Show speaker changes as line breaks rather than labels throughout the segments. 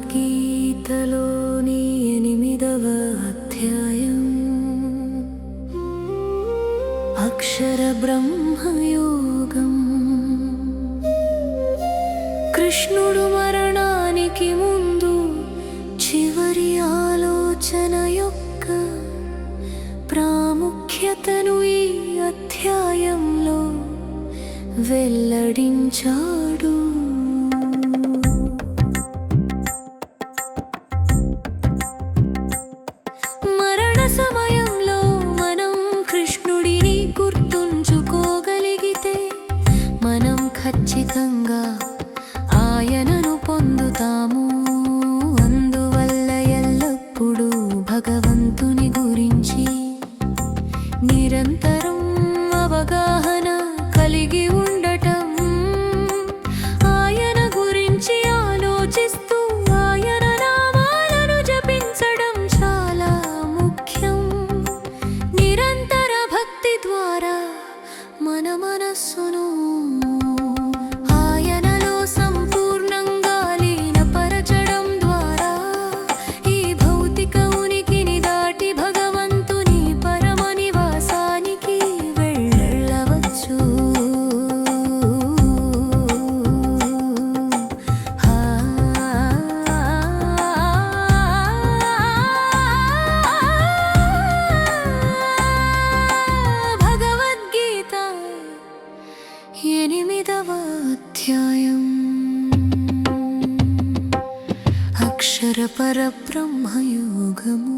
భగవద్గీతలోని 8వ అధ్యాయం అక్షర బ్రహ్మయోగం. కృష్ణుడు మరణానికి ముందు చివరి ఆలోచన యొక్క ప్రాముఖ్యతను ఈ అధ్యాయంలో వెల్లడించాడు. సమయంలో మనం కృష్ణుడిని గుర్తుంచుకోగలిగితే మనం ఖచ్చితంగా ఆయనను పొందుతాము. అందువల్ల ఎల్లప్పుడూ భగవంతుని గురించి నిరంతరం అవగాహన కలిగి ఉండటం, ఆయన గురించి ఆలోచిస్తూ ఆయన నామాలను జపించడం చాలా ముఖ్యం. నిరంతర భక్తి ద్వారా మన మనస్సును ఆయనలో సంపూర్ణంగా లీనపరచడం ద్వారా ఈ భౌతిక ఉనికిని దాటి భగవంతుని పరమ నివాసానికి వెళ్ళవచ్చు. భగవద్గీత 8వ అధ్యాయం అక్షర పరబ్రహ్మయోగము.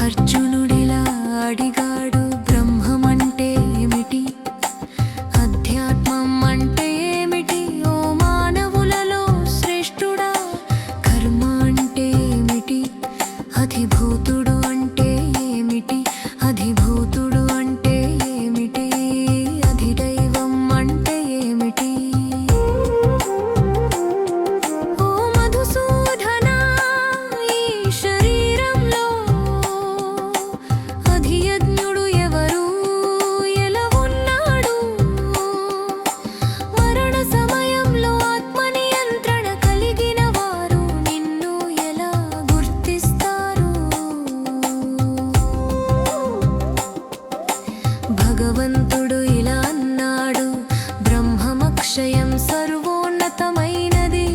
అర్జునుడిలా అడిగాడు, బ్రహ్మమంటే ఏమిటి? అధ్యాత్మం అంటే ఏమిటి? ఓ మానవులలో శ్రేష్ఠుడా, కర్మ అంటే ఏమిటి? అధిభూతుడు అంటే ఏమిటి? అధిభూతుడు అంటే ఏమిటి? అధిదైవం అంటే ఏమిటి? ఓ మధుసూదన, ఈ శరీరంలో అధియజ్ఞుడు ఎవరు? ఎలా ఉన్నాడు? మరణ సమయంలో ఆత్మ నియంత్రణ కలిగిన వారు నిన్ను ఎలా గుర్తిస్తారు? భగవంతుడు ఇలా అన్నాడు, బ్రహ్మమక్షయం సర్వోన్నతమైనది.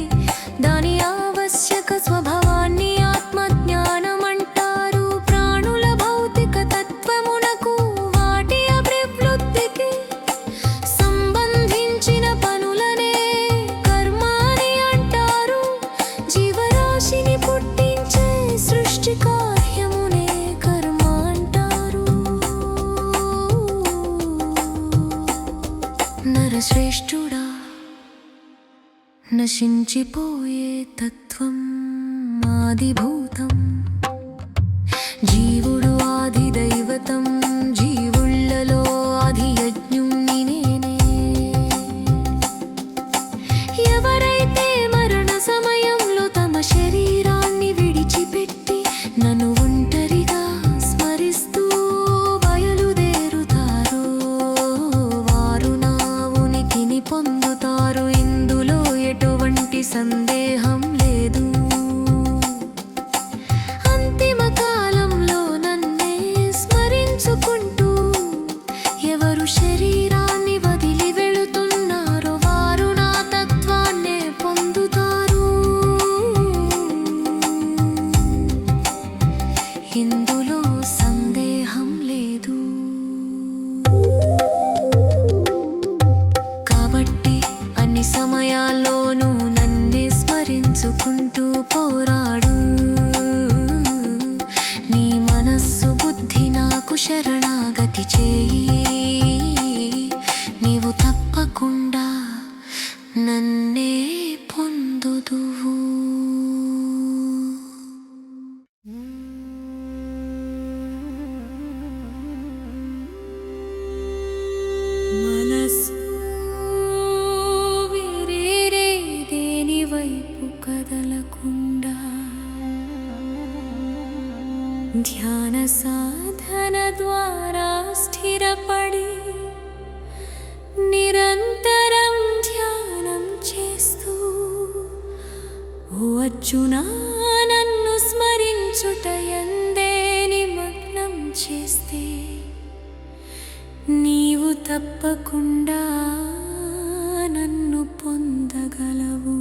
దాని ఆవశ్యక స్వభావాన్ని ఆత్మజ్ఞానమంటారు. ప్రాణుల భౌతిక తత్వమునకు, వాటి అభివృద్ధికి సంబంధించిన పనులనే కర్మ అని అంటారు. జీవరాశిని పుట్టించే సృష్టి కార్యమునే కర్మ అంటారు. నరశ్రేష్ఠుడా, నశించిపోయే తత్వం ఆదిభూతం. జీవుడు ఆది దైవతం, జీవుళ్ళలో ఆది యజ్ఞుణ్ణి నేనే. ఎవరైతే మరణ సమయంలో తమ శరీరాన్ని విడిచిపెట్టి నన్ను ఒంటరిగా స్మరిస్తూ బయలుదేరుతారో వారు నా ఉనికిని పొందుతారు. ఇందులో ఎటువంటి సందేహం లేదు. అంతిమ కాలంలో నన్ను నన్నే పొందుదువు. మనసు వేరే దేని వైపు కదలకుండా ధ్యాన సాధన ద్వారా స్థిరపడి నిరంతరం ధ్యానం చేస్తూ ఓ అర్జునా నన్ను స్మరించుటయందే నిమగ్నం చేస్తే నీవు తప్పకుండా నన్ను పొందగలవు.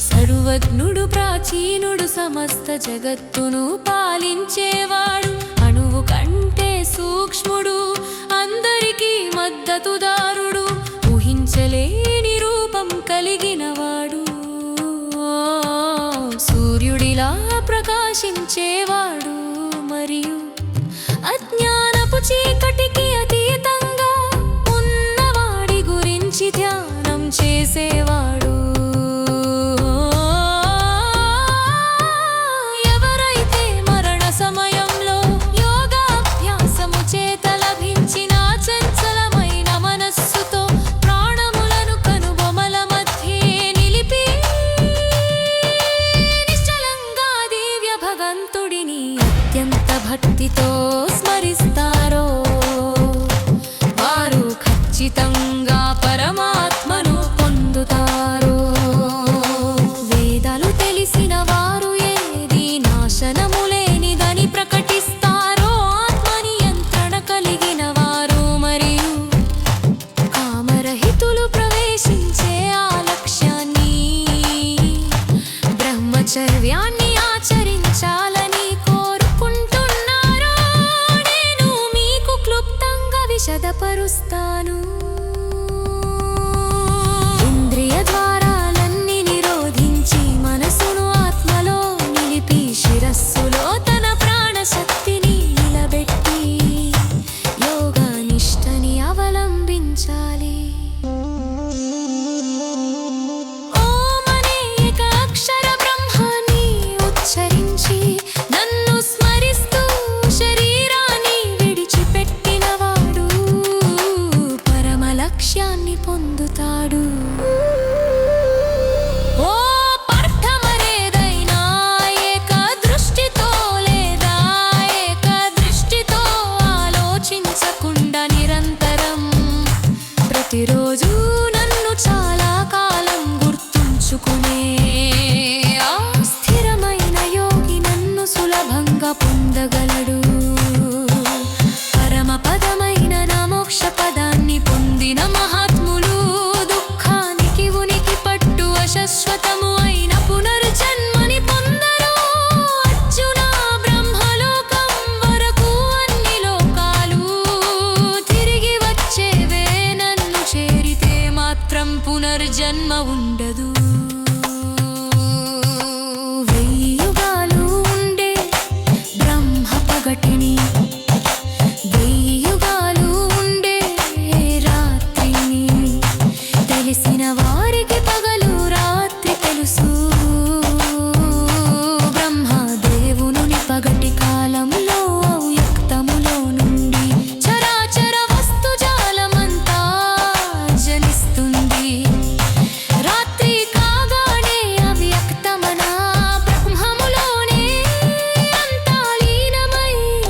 సర్వజ్ఞుడు ప్రాచీనుడు సమస్త జగత్తును పాలించేవాడు, అణువు కంటే సూక్ష్ముడు, అందరికీ మద్దతుదారుడు, ఊహించలేని రూపం కలిగినవాడు, సూర్యుడిలా ప్రకాశించేవాడు, మరియు అజ్ఞానపు చీకటికి అతీతంగా ఉన్నవాడి గురించి ధ్యానం చేసేవాడు. ఎవరైతే మరణ సమయంలో యోగాభ్యాసము చేత లభించిన చంచలమైన మనస్సుతో ప్రాణములను కనుబొమల మధ్యే నిలిపి నిశ్చలంగా దివ్య భగవంతుడిని అత్యంత భక్తితో స్మరిస్తారో వారు ఖచ్చితంగా పరమాత్మను పొందుతారు. వేదాలు తెలిసిన వారు ఏది నాశనము లేనిదని ప్రకటిస్తారో, ఆత్మనియంత్రణ కలిగిన వారు మరియు కామరహితులు ప్రవేశించే ఆ లక్ష్యాన్ని బ్రహ్మచర్యాన్ని ఆచరించాలని కోరుకుంటున్నారో నేను మీకు క్లుప్తంగా విశదపరుస్తాను. ఇంద్రియ ద్వారాలన్నీ నిరోధించి మనసును ఆత్మలో నిలిపి శిరస్సులో తన ప్రాణశక్తిని నిలబెట్టి యోగా నిష్టని అవలంబించాలి. ఓం అనే ఏక అక్షర బ్రహ్మాన్ని ఉచ్చరించి నన్ను స్మరిస్తూ శరీరాన్ని విడిచిపెట్టినవాడు పరమ లక్ష్యాన్ని పొందుతాడు. ఓ పాఠమనేదైనా ఏక దృష్టితో లేదా ఏక దృష్టితో ఆలోచించకుండా నిరంతరం ప్రతిరోజు నన్ను చాలా కాలం గుర్తుంచుకునే ఆ స్థిరమైన యోగి నన్ను సులభంగా పొందగలడు. పరమ పదమైన నా మోక్ష పదాన్ని పొందిన మహాత్ములు దుఃఖానికి ఉనికి పట్టు అశాశ్వతము అయిన పునర్జన్మని పొందరు. అర్జున బ్రహ్మలోకం వరకు అన్ని లోకాలు తిరిగి వచ్చేవే, నన్ను చేరితే మాత్రం పునర్జన్మ ఉండదు. వెయ్యి యుగాలు ఉండే బ్రహ్మ పగటిని, వెయ్యి యుగాలు ఉండే రాత్రిని, తెలిసిన వారికి పగలు రాత్రి తెలుసు. బ్రహ్మదేవుని పగటి కాలంలో అవ్యక్తములో నుండి చరాచర వస్తుజాలమంతా జనిస్తుంది. రాత్రి కాగానే అవ్యక్తమన బ్రహ్మములోనే అంతా లీనమైపోతుంది.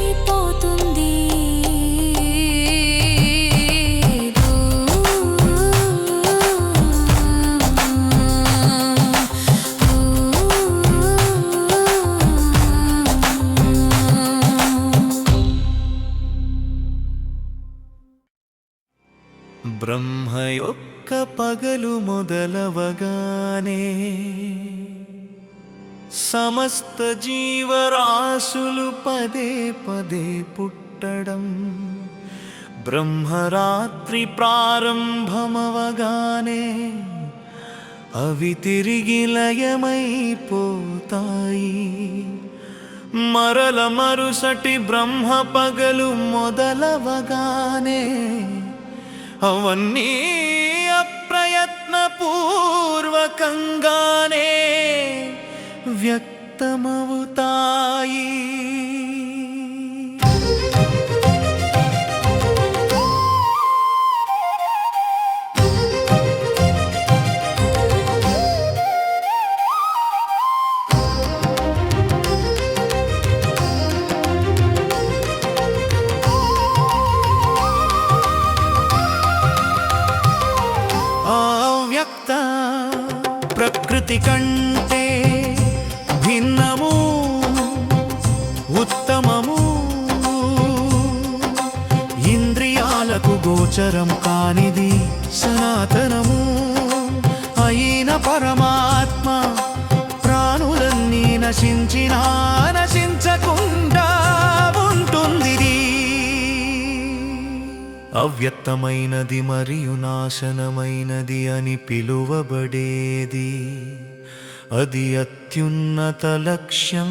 బ్రహ్మ యొక్క పగలు మొదలవగానే సమస్త జీవరాశులు పదే పదే పుట్టడం, బ్రహ్మరాత్రి ప్రారంభమవగానే అవి తిరిగి లయమైపోతాయి. మరల మరుసటి బ్రహ్మ పగలు మొదలవగానే అవన్నీ మూలకంగానే వ్యక్తమవుతాయి. ప్రకృతి కంటే భిన్నము ఉత్తమము, ఇంద్రియాలకు గోచరం కానిది సనాతనము అయిన పరమాత్మ ప్రాణులన్నీ నశించినా నశించకుండా ఉంటుంది. అవ్యక్తమైనది మరియు నాశనమైనది అని పిలువబడేది, అది అత్యున్నత లక్ష్యం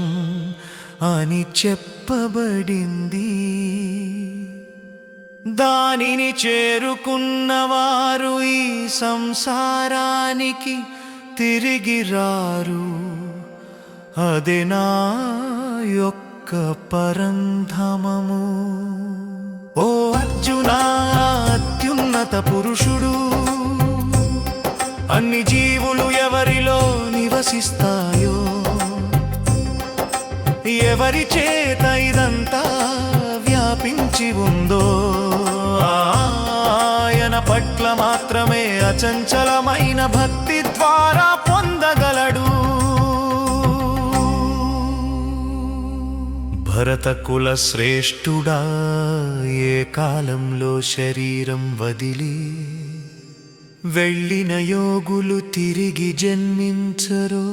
అని చెప్పబడింది. దానిని చేరుకున్నవారు ఈ సంసారానికి తిరిగి రారు. అదే నా యొక్క పరంధామము. ఓ అర్జునా, అత్యున్నత పురుషుడు అన్ని జీవులు ఎవరిలో నివసిస్తాయో, ఎవరి చేత ఇదంతా వ్యాపించి ఉందో ఆయన పట్ల మాత్రమే అచంచలమైన భక్తి ద్వారా పొందగలడు. భరత కుల శ్రేష్ఠుడా, ఏ కాలంలో శరీరం వదిలి వెళ్ళిన యోగులు తిరిగి జన్మించరో,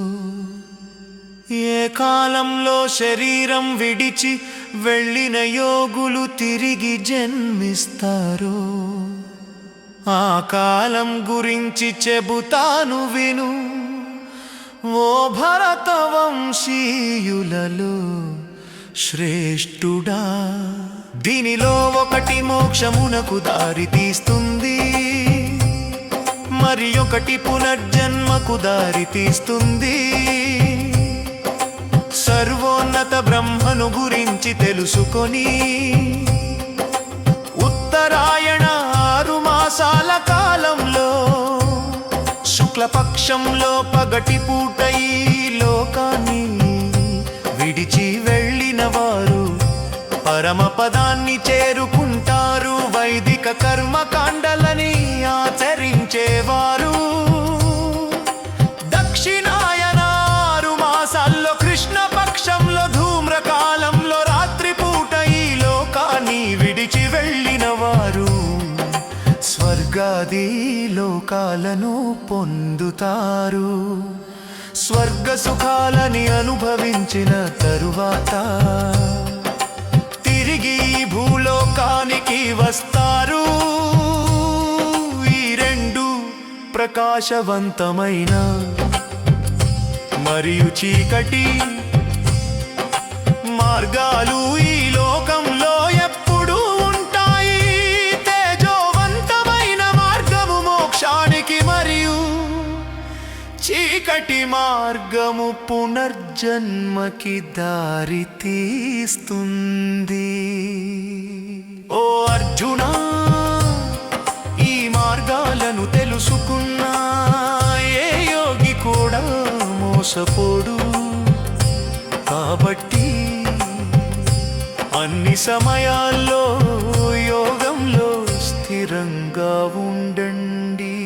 ఏ కాలంలో శరీరం విడిచి వెళ్ళిన యోగులు తిరిగి జన్మిస్తారో, ఆ కాలం గురించి చెబుతాను విను ఓ భరత వంశీయులలో శ్రేష్ఠుడా. దీనిలో ఒకటి మోక్షమునకు దారి తీస్తుంది, మరి ఒకటి పునర్జన్మకు దారి తీస్తుంది. సర్వోన్నత బ్రహ్మను గురించి తెలుసుకొని ఉత్తరాయణ 6 మాసాల కాలంలో శుక్లపక్షంలో పగటి పూట ఈ లోకాన్ని విడిచి వెళ్ళిన వారు పరమపదాన్ని చేరుకుంటారు. వైదిక కర్మకాండలని ఆచరించేవారు దక్షిణాయన 6 మాసాల్లో కృష్ణ పక్షంలో ధూమ్రకాలంలో రాత్రిపూట ఈ లోకాన్ని విడిచి వెళ్ళిన వారు స్వర్గాది లోకాలను పొందుతారు. స్వర్గ సుఖాలని అనుభవించిన తరువాత తిరిగి భూలోకానికి వస్తారు. ఈ 2 ప్రకాశవంతమైన మరియు చీకటి మార్గాలు ఈ లోకంలో ఎప్పుడూ ఉంటాయి. తేజోవంతమైన మార్గము మోక్షానికి మరియు చీకటి మార్గము పునర్జన్మకి దారి తీస్తుంది. ఓ అర్జునా, ఈ మార్గాలను తెలుసుకున్నా ఏ యోగి కూడా మోసపోడు. కాబట్టి అన్ని సమయాల్లో యోగంలో స్థిరంగా ఉండండి.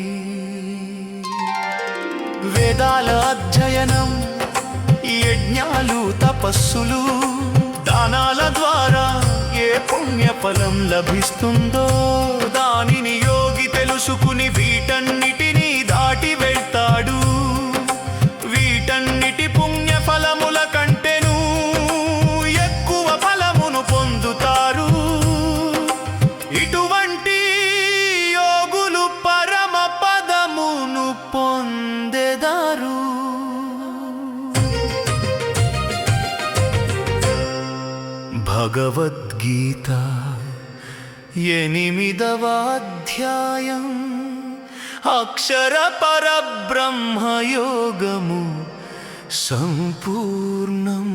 వేదాల అధ్యయనం, యజ్ఞాలు, తపస్సులు, దానాల ద్వారా ఏ పుణ్యఫలం లభిస్తుందో దానిని యోగి తెలుసుకుని వీటన్నిటినీ దాటి వెళ్తాడు. వీటన్నిటి పుణ్యఫలముల కంటేను ఎక్కువ ఫలమును పొందుతారు. ఇటువంటి యోగులు పరమ పదమును పొందెదారు. భగవద్గీత 8వ అధ్యాయం అక్షర పరబ్రహ్మయోగము సంపూర్ణం.